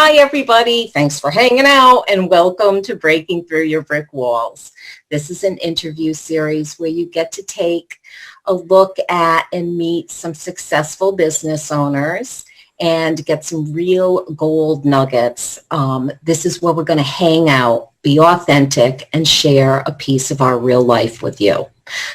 Hi, everybody. Thanks for hanging out and welcome to Breaking Through Your Brick Walls. This is an interview series where you get to take a look at and meet some successful business owners and get some real gold nuggets. This is where we're going to hang out, be authentic, and share a piece of our real life with you.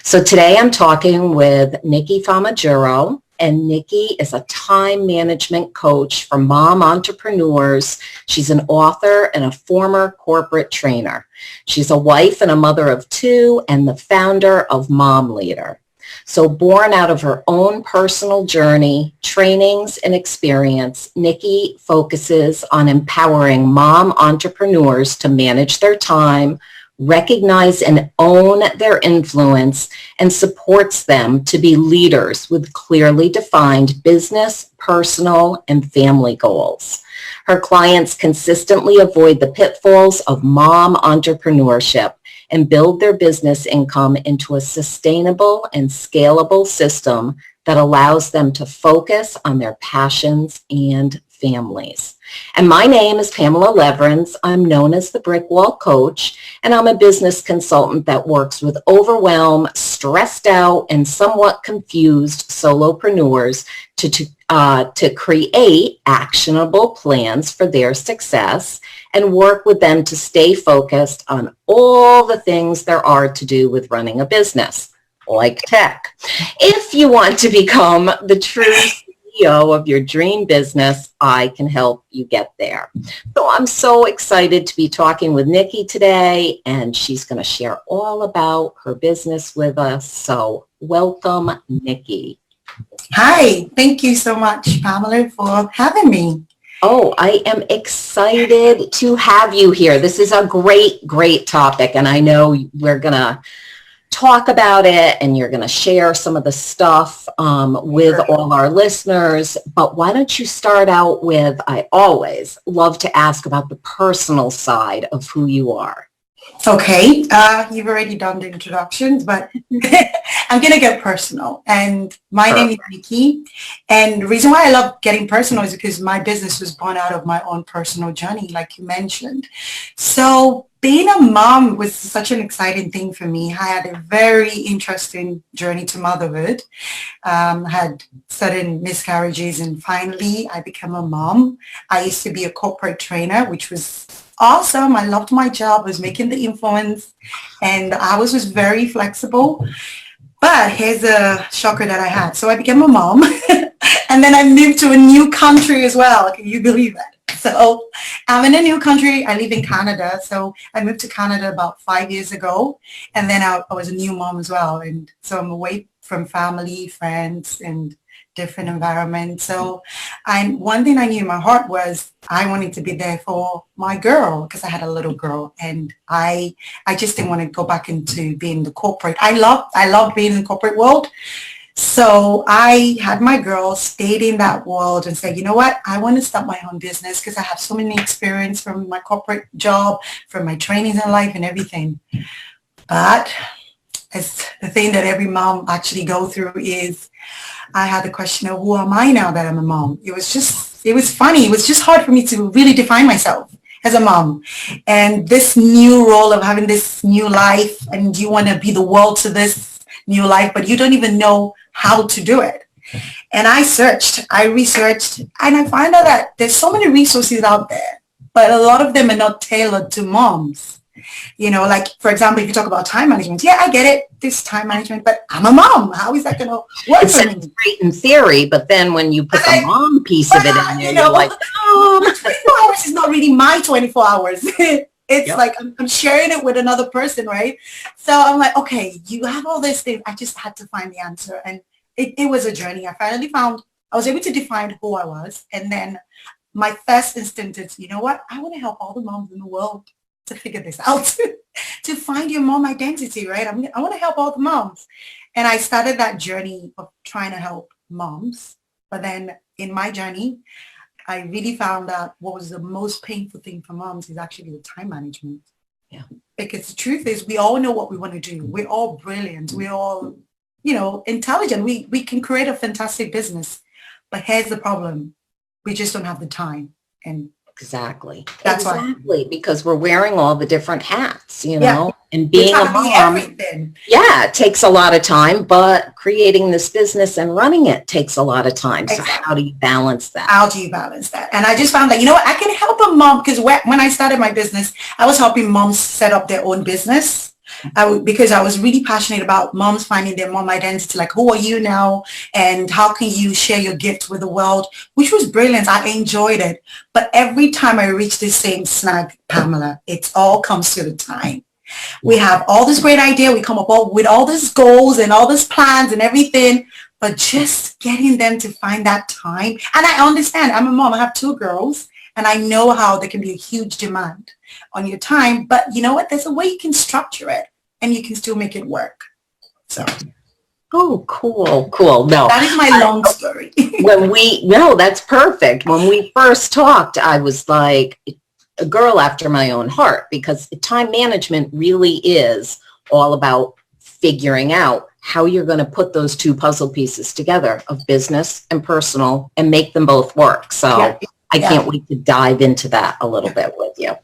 So today I'm talking with Nikki Famajuro. And Nikki is a time management coach for mom entrepreneurs. She's an author and a former corporate trainer. She's a wife and a mother of two and the founder of Momleader. So born out of her own personal journey, trainings, and experience, Nikki focuses on empowering mom entrepreneurs to manage their time, recognize and own their influence, and supports them to be leaders with clearly defined business, personal, and family goals. Her clients consistently avoid the pitfalls of mom entrepreneurship and build their business income into a sustainable and scalable system that allows them to focus on their passions and families. And my name is Pamela Lewerenz. I'm known as the Brick Wall Coach, and I'm a business consultant that works with overwhelmed, stressed out, and somewhat confused solopreneurs to create actionable plans for their success and work with them to stay focused on all the things there are to do with running a business, like tech. If you want to become the true CEO of your dream business, I can help you get there. So I'm so excited to be talking with Nikki today, and she's going to share all about her business with us. So welcome, Nikki. Hi, thank you so much, Pamela, for having me. Oh, I am excited to have you here. This is a great, great topic, and I know we're going to talk about it and you're going to share some of the stuff with all our listeners. But why don't you start out with, I always love to ask about the personal side of who you are. Okay, you've already done the introductions, but I'm going to get personal. And my name is Nikki. And the reason why I love getting personal is because my business was born out of my own personal journey, like you mentioned. So being a mom was such an exciting thing for me. I had a very interesting journey to motherhood. Had sudden miscarriages, and finally I became a mom. I used to be a corporate trainer, which was awesome. I loved my job. I was making the influence, and I was very flexible. But here's a shocker that I had. So I became a mom, and then I moved to a new country as well. Can you believe that? So I'm in a new country. I live in Canada. So I moved to Canada about 5 years ago. And then I was a new mom as well. And so I'm away from family, friends, and different environments. So one thing I knew in my heart was I wanted to be there for my girl because I had a little girl. And I just didn't want to go back into being the corporate. I love being in the corporate world. So I had my girl, stayed in that world and said, you know what, I want to start my own business because I have so many experience from my corporate job, from my trainings in life and everything. But it's the thing that every mom actually go through is I had the question of who am I now that I'm a mom? It was funny. It was just hard for me to really define myself as a mom. And this new role of having this new life, and you want to be the world to this new life, but you don't even know how to do it. And I researched, and I find out that there's so many resources out there, but a lot of them are not tailored to moms. You know, like, for example, if you talk about time management, yeah, I get it, this time management, but I'm a mom. How is that going to work for me? It's great in theory, but then when you put the mom piece of it in there, you're like, 24 hours is not really my 24 hours. It's like I'm sharing it with another person, right? So I'm like, okay, you have all these things. I just had to find the answer. And it was a journey. I was able to define who I was. And then my first instinct is, you know what? I want to help all the moms in the world to figure this out, to find your mom identity, right? I want to help all the moms. And I started that journey of trying to help moms. But then in my journey, I really found out what was the most painful thing for moms is actually the time management. Yeah. Because the truth is we all know what we want to do. We're all brilliant. We're all, intelligent. We can create a fantastic business. But here's the problem. We just don't have the time. And Exactly. That's why. Exactly. Because we're wearing all the different hats, you Yeah. know, and We're being a trying to be mom, everything. yeah, it takes a lot of time, but creating this business and running it takes a lot of time. So Exactly. how do you balance that? How do you balance that? And I just found that, you know what, I can help a mom, because when I started my business, I was helping moms set up their own business. Because I was really passionate about moms finding their mom identity, like who are you now and how can you share your gift with the world, which was brilliant. I enjoyed it. But every time I reach this same snag, Pamela, it all comes to the time. We have all this great idea. We come up with all these goals and all these plans and everything, but just getting them to find that time. And I understand. I'm a mom. I have 2 girls, and I know how there can be a huge demand on your time. But you know what? There's a way you can structure it, and you can still make it work. So. Oh, cool, cool. No, that is my long story. No, that's perfect. When we first talked, I was like a girl after my own heart, because time management really is all about figuring out how you're going to put those 2 puzzle pieces together of business and personal and make them both work. So yeah. I can't wait to dive into that a little bit with you.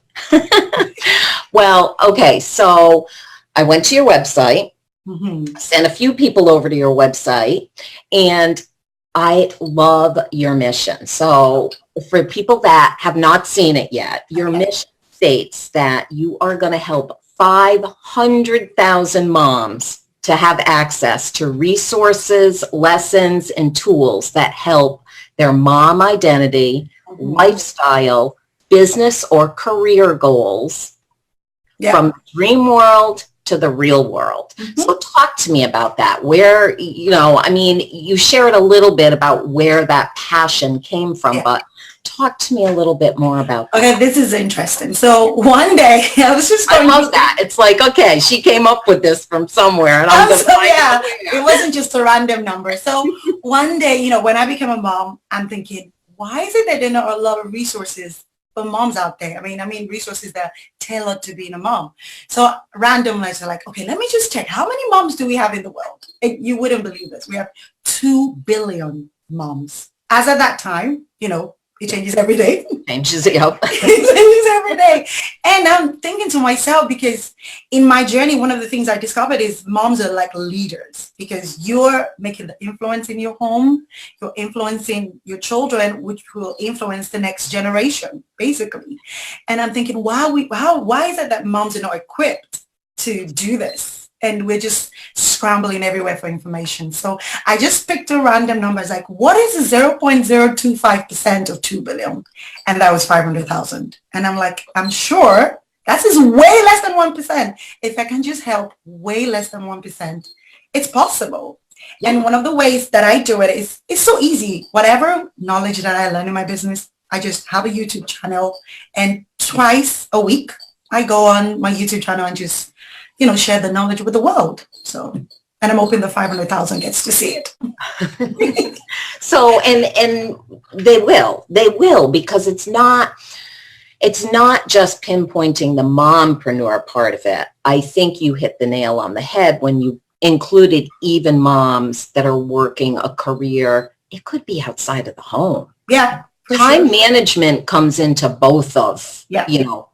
Well, okay. So I went to your website, sent a few people over to your website, and I love your mission. So for people that have not seen it yet, your mission states that you are going to help 500,000 moms to have access to resources, lessons, and tools that help their mom identity, lifestyle, business, or career goals from the dream world to the real world. So talk to me about that. Where, you know, I mean, you shared a little bit about where that passion came from, but talk to me a little bit more about that. Okay, this is interesting. So one day I was just going. I love that. It's like, okay, she came up with this from somewhere, and I'm it wasn't just a random number. So one day, you know, when I became a mom, I'm thinking, why is it that there are not a lot of resources for moms out there? I mean resources that are tailored to being a mom. So randomly, I was like, okay, let me just check. How many moms do we have in the world? You wouldn't believe this. We have 2 billion moms. As at that time, you know, it changes every day. Changes, yep. It changes every day. And I'm thinking to myself, because in my journey, one of the things I discovered is moms are like leaders, because you're making the influence in your home, you're influencing your children, which will influence the next generation, basically. And I'm thinking, why is it that moms are not equipped to do this? And we're just scrambling everywhere for information. So I just picked a random number. It's like, what is 0.025% of 2 billion? And that was 500,000. And I'm like, I'm sure that is way less than 1%. If I can just help way less than 1%, it's possible. Yeah. And one of the ways that I do it is, it's so easy. Whatever knowledge that I learn in my business, I just have a YouTube channel, and twice a week, I go on my YouTube channel and just, you know, share the knowledge with the world. So, and I'm hoping the 500,000 gets to see it. So, and they will, because it's not just pinpointing the mompreneur part of it. I think you hit the nail on the head when you included even moms that are working a career. It could be outside of the home. Yeah. Time management comes into both of, you know,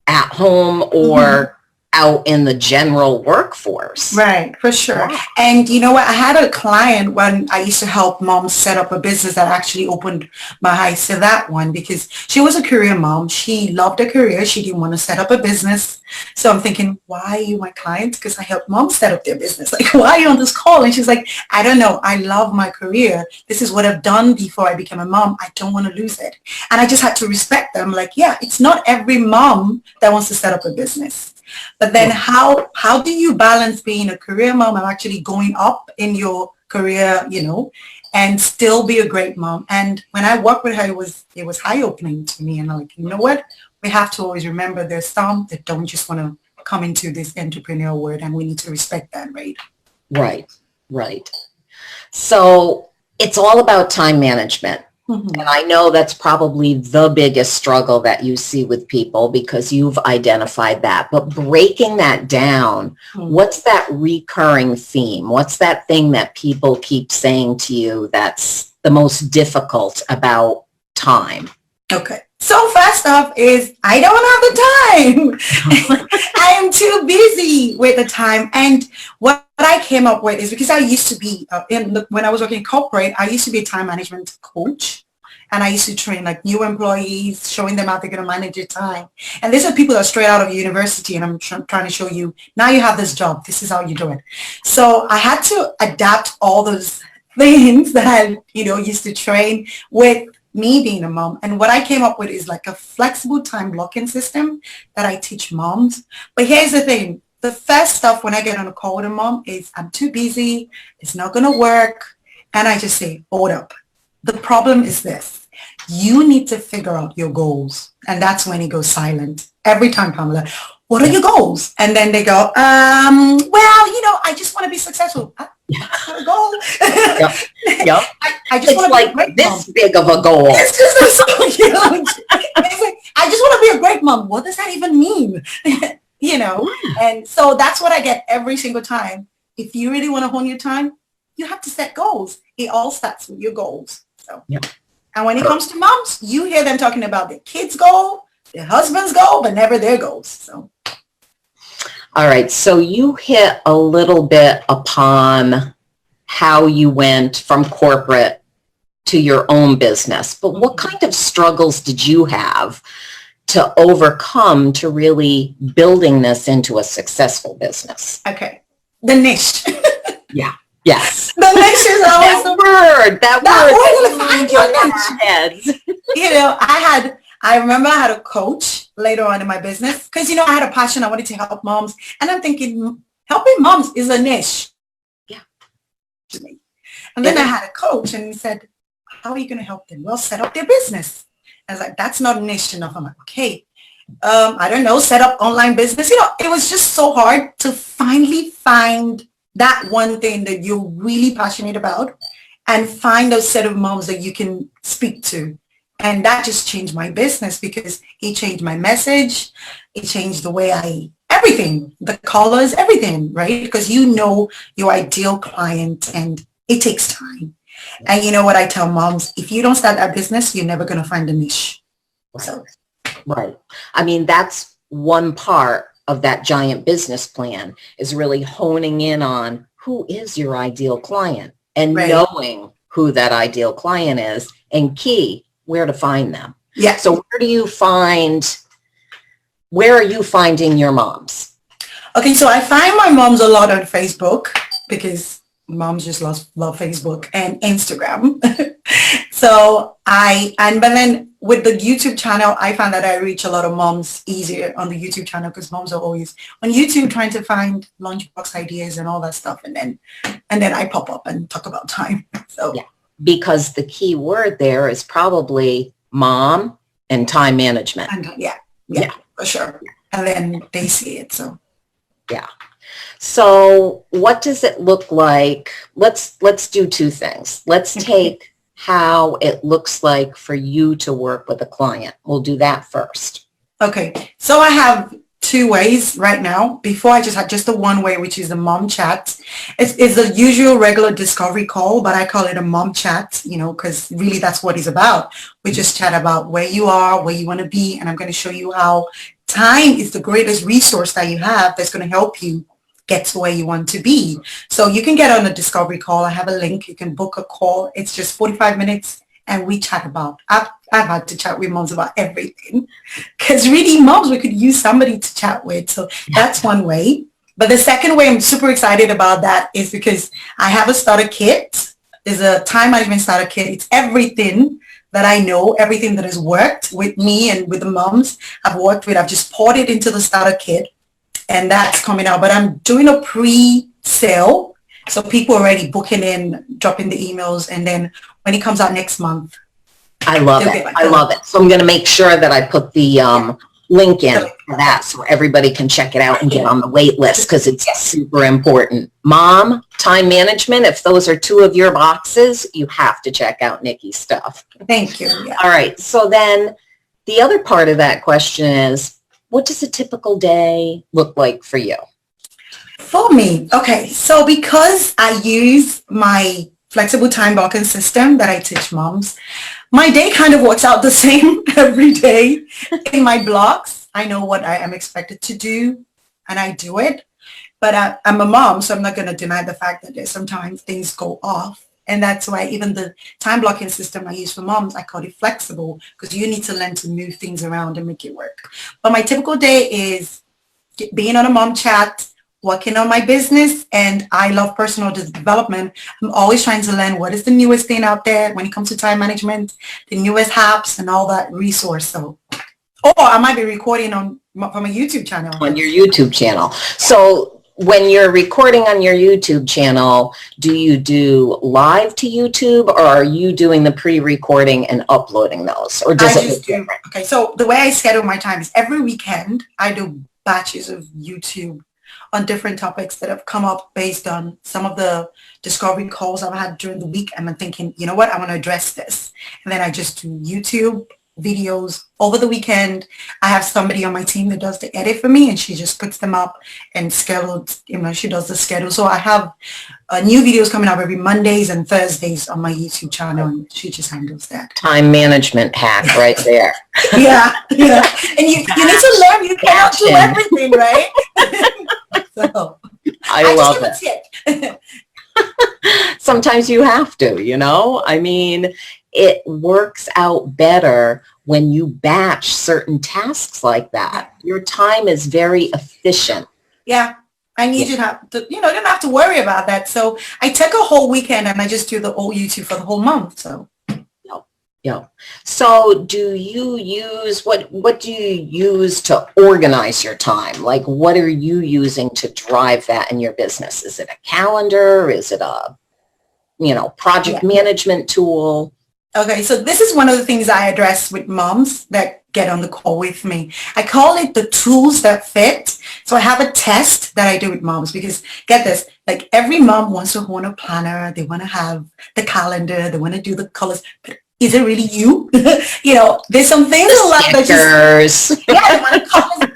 at home or out in the general workforce. Right, for sure. Yeah. And you know what? I had a client when I used to help moms set up a business that actually opened my eyes to that one, because she was a career mom. She loved her career. She didn't want to set up a business. So I'm thinking, why are you my client? Because I help moms set up their business. Like, why are you on this call? And she's like, I don't know. I love my career. This is what I've done before I became a mom. I don't want to lose it. And I just had to respect them. Like, yeah, it's not every mom that wants to set up a business. But then how do you balance being a career mom and actually going up in your career, you know, and still be a great mom? And when I worked with her, it was eye-opening to me. And I'm like, you know what? We have to always remember there's some that don't just want to come into this entrepreneurial world, and we need to respect that, right? Right. So it's all about time management. And I know that's probably the biggest struggle that you see with people, because you've identified that. But breaking that down, what's that recurring theme? What's that thing that people keep saying to you that's the most difficult about time? Okay. So first off is I don't have the time. I am too busy with the time. And what I came up with is because I used to be, when I was working in corporate, I used to be a time management coach. And I used to train like new employees, showing them how they're going to manage their time. And these are people that are straight out of university. And I'm trying to show you, now you have this job. This is how you do it. So I had to adapt all those things that I, used to train with me being a mom. And what I came up with is like a flexible time blocking system that I teach moms. But here's the thing. The first stuff when I get on a call with a mom is I'm too busy. It's not going to work. And I just say, hold up. The problem is this. You need to figure out your goals. And that's when it goes silent. Every time, Pamela, what are your goals? And then they go, I just want to be successful. A goal. Yep. Yep. I just want to be a great this mom. Big of a goal. It's just so huge. It's like, I just want to be a great mom. What does that even mean? And so that's what I get every single time. If you really want to hone your time, you have to set goals. It all starts with your goals. So, yep. And when it comes to moms, you hear them talking about their kids' goal, their husband's goal, but never their goals. So. All right. So you hit a little bit upon how you went from corporate to your own business, but what kind of struggles did you have to overcome to really building this into a successful business? Okay. The niche. Yeah. Yes. The niche is always that word. That word. Find your niche. I remember I had a coach later on in my business because, I had a passion. I wanted to help moms. And I'm thinking, helping moms is a niche. Yeah. And then I had a coach and he said, how are you going to help them? Well, set up their business. I was like, that's not niche enough. I'm like, okay, I don't know, set up online business. It was just so hard to finally find that one thing that you're really passionate about and find those set of moms that you can speak to. And that just changed my business because it changed my message. It changed the way everything, the colors, everything, right? Because your ideal client and it takes time. And you know what I tell moms, if you don't start that business, you're never going to find a niche. So. Right. I mean, that's one part of that giant business plan is really honing in on who is your ideal client and knowing who that ideal client is and where to find them. Yeah. So where are you finding your moms? Okay. So I find my moms a lot on Facebook because moms just love Facebook and Instagram. But then with the YouTube channel, I found that I reach a lot of moms easier on the YouTube channel because moms are always on YouTube trying to find lunchbox ideas and all that stuff. And then I pop up and talk about time. So yeah, because the key word there is probably mom and time management. And yeah, for sure. And then they see it. So yeah. So what does it look like? Let's do two things. Let's take how it looks like for you to work with a client. We'll do that first. Okay. So I have two ways right now. Before I just had just the one way, which is the mom chat. It's the usual regular discovery call, but I call it a mom chat, because really that's what it's about. We just chat about where you are, where you want to be, and I'm going to show you how time is the greatest resource that you have that's going to help you get to where you want to be. So you can get on a discovery call. I have a link. You can book a call. It's just 45 minutes and we chat about, I've had to chat with moms about everything because really moms, we could use somebody to chat with. So that's one way. But the second way I'm super excited about that is because I have a starter kit. There's a time management starter kit. It's everything that I know, everything that has worked with me and with the moms I've worked with. I've just poured it into the starter kit. And that's coming out, but I'm doing a pre-sale. So people are already booking in, dropping the emails. And then when it comes out next month. I love it. I love it. So I'm going to make sure that I put the link in for that so everybody can check it out and get on the wait list because it's super important. Mom, time management, if those are two of your boxes, you have to check out Nikki's stuff. Thank you. Yeah. All right. So then the other part of that question is, what does a typical day look like for you? For me, okay. So because I use my flexible time blocking system that I teach moms, My day kind of works out the same every day. In my blocks, I know what I am expected to do, and I do it. But I'm a mom, so I'm not going to deny the fact that there's sometimes things go off. And that's why even the time blocking system I use for moms, I call it flexible, because you need to learn to move things around and make it work. But my typical day is being on a mom chat, working on my business, and I love personal development. I'm always trying to learn what is the newest thing out there when it comes to time management, the newest apps and all that resource. So, or I might be recording from a YouTube channel. On your YouTube channel. So when you're recording on your YouTube channel, do you do live to YouTube, or are you doing the pre-recording and uploading those? Or does it look different? Okay, so the way I schedule my time is every weekend I do batches of YouTube on different topics that have come up based on some of the discovery calls I've had during the week. And I'm thinking, you know what, I want to address this. And then I just do YouTube videos over the weekend. I have somebody on my team that does the edit for me, and she just puts them up and scheduled, she does the schedule. So I have new videos coming up every Mondays and Thursdays on my YouTube channel, and she just handles that. Time management hack right there. yeah. And you need to learn. You cannot do everything, right? So I love it. Sometimes you have to, I mean, it works out better when you batch certain tasks like that. Your time is very efficient. Yeah. And you just have to, don't have to worry about that. So I take a whole weekend and I just do the whole YouTube for the whole month. So. Yeah. So do you use, what do you use to organize your time? Like, what are you using to drive that in your business? Is it a calendar? Is it a, project management tool? Okay, so this is one of the things I address with moms that get on the call with me. I call it the tools that fit. So I have a test that I do with moms, because get this, like every mom wants to own a planner. They want to have the calendar. They want to do the colors. But is it really you? There's some things a lot that just, I want to colors.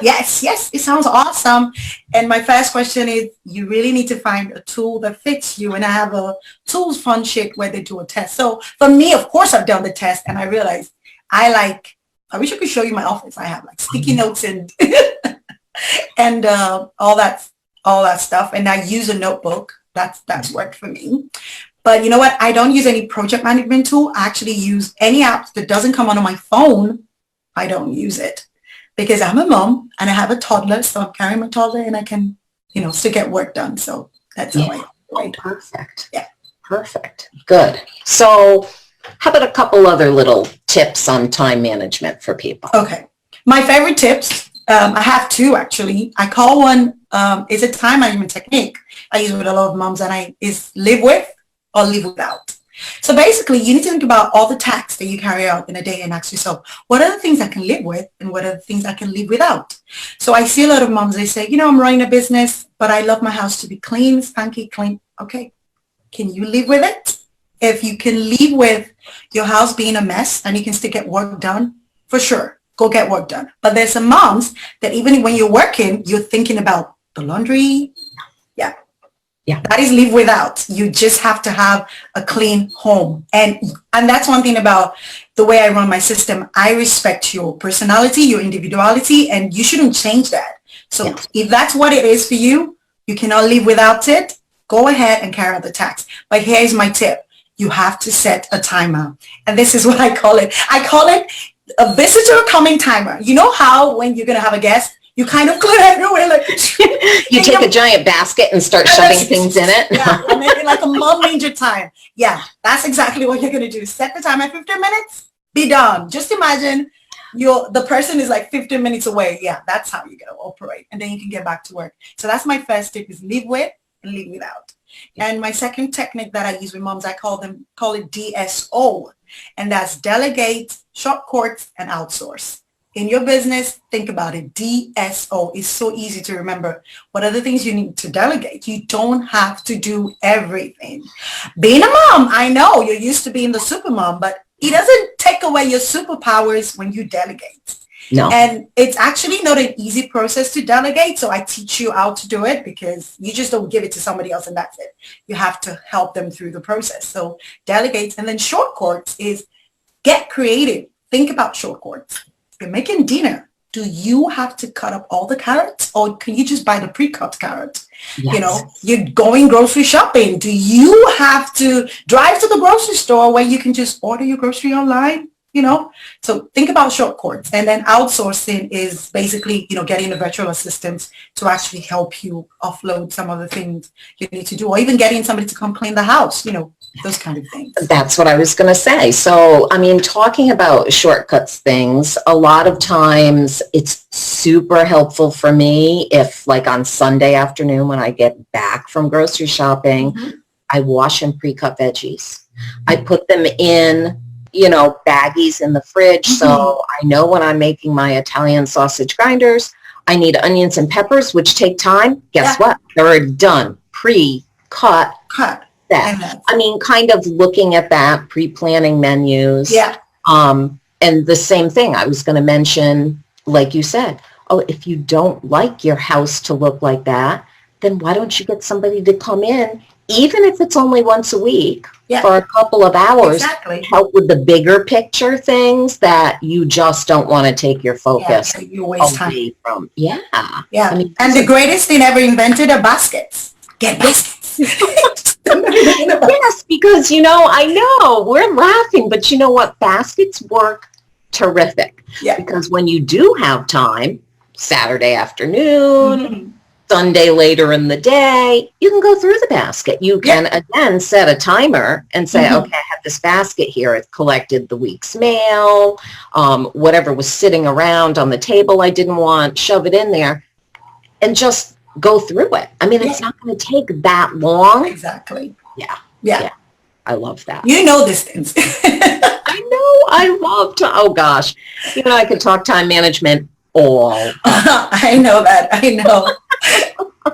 Yes, it sounds awesome. And my first question is, you really need to find a tool that fits you. And I have a tools fun sheet where they do a test. So for me, of course, I've done the test, and I realized I wish I could show you my office. I have like sticky notes and and all that stuff. And I use a notebook. That's worked for me. But you know what? I don't use any project management tool. I actually use any app that doesn't come onto my phone. I don't use it, because I'm a mom and I have a toddler. So I'm carrying my toddler and I can, still get work done. So that's how I write. Perfect. Yeah. Perfect. Good. So how about a couple other little tips on time management for people? Okay. My favorite tips, I have two actually. I call one, is a time management technique I use with a lot of moms, and is live with or live without. So basically, you need to think about all the tasks that you carry out in a day and ask yourself, what are the things I can live with and what are the things I can live without? So I see a lot of moms, they say, I'm running a business, but I love my house to be clean, spanky clean. Okay. Can you live with it? If you can live with your house being a mess and you can still get work done, for sure, go get work done. But there's some moms that even when you're working, you're thinking about the laundry. Yeah, that is live without. You just have to have a clean home. And that's one thing about the way I run my system. I respect your personality, your individuality, and you shouldn't change that. So if that's what it is for you, you cannot live without it, go ahead and carry out the task. But here's my tip. You have to set a timer. And this is what I call it. I call it a visitor coming timer. You know how when you're going to have a guest, you kind of clear everywhere, like you take a giant basket and start shoving things in it. Yeah, and maybe like a Momleader time. Yeah, that's exactly what you're going to do. Set the time at 15 minutes, be done. Just imagine the person is like 15 minutes away. Yeah, that's how you're going to operate. And then you can get back to work. So that's my first tip, is live with and live without. And my second technique that I use with moms, I call it DSO. And that's delegate, shortcuts, and outsource. In your business, think about it. DSO is so easy to remember. What are the things you need to delegate? You don't have to do everything. Being a mom, I know you're used to being the super mom, but it doesn't take away your superpowers when you delegate. No. And it's actually not an easy process to delegate. So I teach you how to do it, because you just don't give it to somebody else and that's it. You have to help them through the process. So delegate. And then shortcuts is get creative. Think about shortcuts. You're making dinner. Do you have to cut up all the carrots, or can you just buy the pre-cut carrots? Yes. You know, you're going grocery shopping. Do you have to drive to the grocery store where you can just order your grocery online? You know, so think about shortcuts. And then outsourcing is basically, you know, getting a virtual assistant to actually help you offload some of the things you need to do, or even getting somebody to come clean the house, you know, those kind of things. That's what I was going to say. So, I mean, talking about shortcuts things, a lot of times it's super helpful for me if, like, on Sunday afternoon when I get back from grocery shopping, I wash and pre-cut veggies. I put them in, you know, baggies in the fridge. So I know when I'm making my Italian sausage grinders, I need onions and peppers, which take time. Guess what? They're done, pre-cut. That. I mean, kind of looking at that, pre-planning menus. Yeah. And the same thing I was going to mention, like you said, oh, if you don't like your house to look like that, then why don't you get somebody to come in, even if it's only once a week, for a couple of hours, help with the bigger picture things that you just don't want to take your focus away from. Yeah. I mean, and the greatest thing ever invented are baskets. Get baskets. Yes, because, you know, I know we're laughing, but you know what? Baskets work terrific. Because when you do have time, Saturday afternoon, Sunday later in the day, you can go through the basket. You can, again, set a timer and say, okay, I have this basket here. It collected the week's mail, whatever was sitting around on the table I didn't want, shove it in there, and just go through it. I mean, it's not going to take that long. Exactly. Yeah. I love that. You know these things. I know. I love to, oh gosh. You know, I could talk time management all. I know that. I know.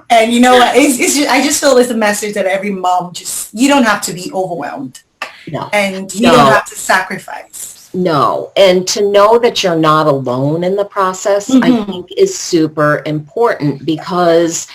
And you know what? I just feel it's a message that every mom you don't have to be overwhelmed. No. And you don't have to sacrifice. No. And to know that you're not alone in the process, I think is super important, because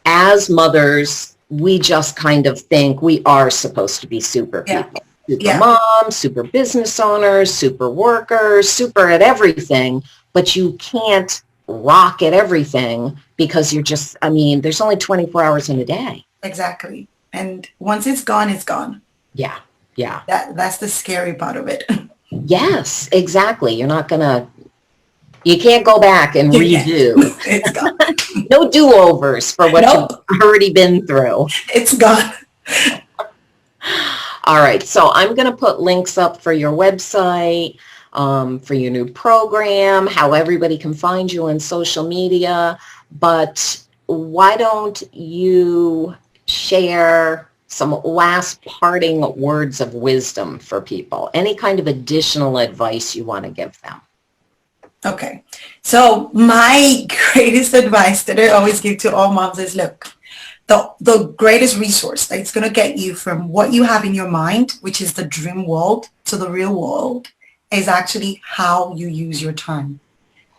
as mothers, we just kind of think we are supposed to be super people. Super moms, super business owners, super workers, super at everything, but you can't rock at everything because you're just, I mean, there's only 24 hours in a day. Exactly. And once it's gone, it's gone. Yeah. That's the scary part of it. Yes, exactly. You're not going to, you can't go back and redo. It's gone. No do-overs for what you've already been through. It's gone. All right. So I'm going to put links up for your website, for your new program, how everybody can find you on social media. But why don't you share some last parting words of wisdom for people? Any kind of additional advice you want to give them? Okay. So my greatest advice that I always give to all moms is, look, the greatest resource that's going to get you from what you have in your mind, which is the dream world, to the real world, is actually how you use your time.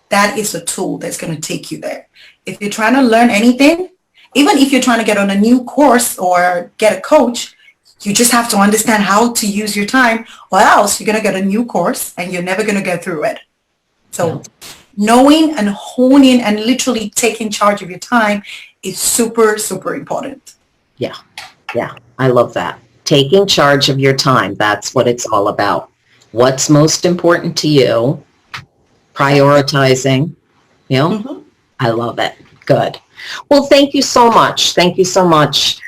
That is a tool that's going to take you there. If you're trying to learn anything, even if you're trying to get on a new course or get a coach, you just have to understand how to use your time, or else you're going to get a new course and you're never going to get through it. So knowing and honing and literally taking charge of your time is super, super important. Yeah. I love that. Taking charge of your time. That's what it's all about. What's most important to you, prioritizing, you know, I love it. Good. Well, thank you so much. Thank you so much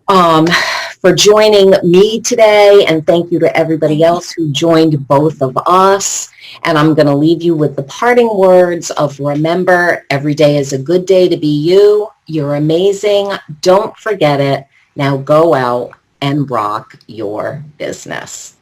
for joining me today. And thank you to everybody else who joined both of us. And I'm going to leave you with the parting words of, remember, every day is a good day to be you. You're amazing. Don't forget it. Now go out and rock your business.